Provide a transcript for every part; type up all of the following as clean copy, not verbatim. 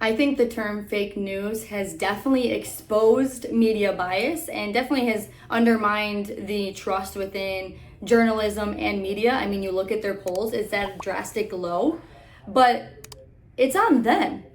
I think the term fake news has definitely exposed media bias and definitely has undermined the trust within journalism and media. I mean, you look at their polls, it's at a drastic low, but it's on them.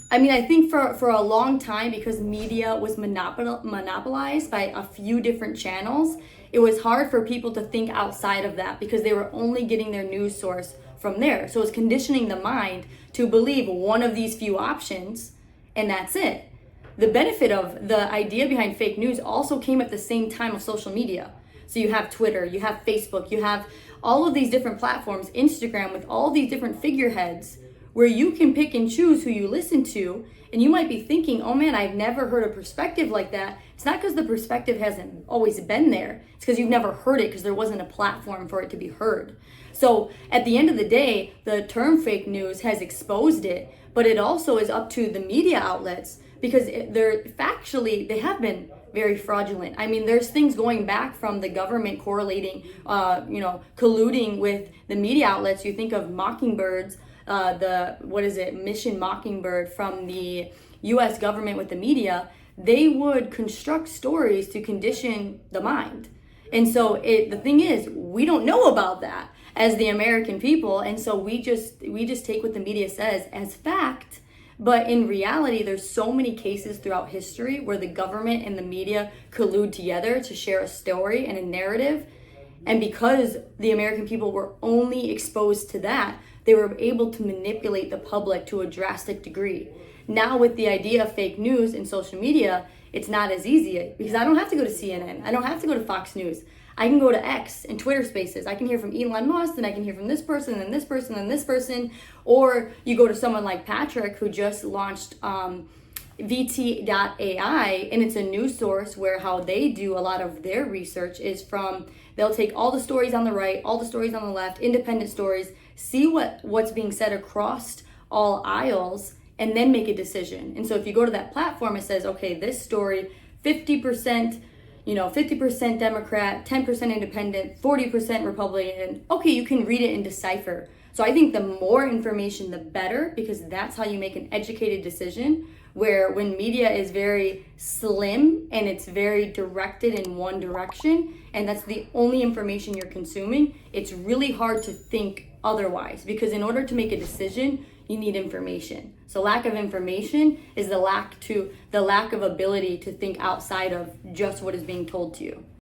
I mean, I think for a long time, because media was monopolized by a few different channels, it was hard for people to think outside of that because they were only getting their news source from there. So it's conditioning the mind to believe one of these few options, and that's it. The benefit of the idea behind fake news also came at the same time of social media. So you have Twitter, you have Facebook, you have all of these different platforms, Instagram, with all these different figureheads where you can pick and choose who you listen to. And you might be thinking, oh man, I've never heard a perspective like that. It's not because the perspective hasn't always been there. It's because you've never heard it because there wasn't a platform for it to be heard. So at the end of the day, the term fake news has exposed it, but it also is up to the media outlets because they have been very fraudulent. I mean, there's things going back from the government correlating, colluding with the media outlets. You think of Mockingbirds, Mission Mockingbird from the US government with the media. They would construct stories to condition the mind. And so the thing is, we don't know about that as the American people. And so we just take what the media says as fact. But in reality, there's so many cases throughout history where the government and the media collude together to share a story and a narrative. And because the American people were only exposed to that, they were able to manipulate the public to a drastic degree. Now with the idea of fake news and social media, it's not as easy because I don't have to go to CNN. I don't have to go to Fox News. I can go to X and Twitter Spaces. I can hear from Elon Musk, and I can hear from this person and this person and this person. Or you go to someone like Patrick, who just launched VT.ai, and it's a news source where how they do a lot of their research is from, they'll take all the stories on the right, all the stories on the left, independent stories, see what's being said across all aisles, and then make a decision. And so if you go to that platform, it says, okay, this story, 50%, 50% Democrat, 10% independent, 40% Republican. Okay, you can read it and decipher. So I think the more information, the better, because that's how you make an educated decision, where when media is very slim and it's very directed in one direction, and that's the only information you're consuming, it's really hard to think otherwise, because in order to make a decision, you need information. So lack of information is the lack of ability to think outside of just what is being told to you.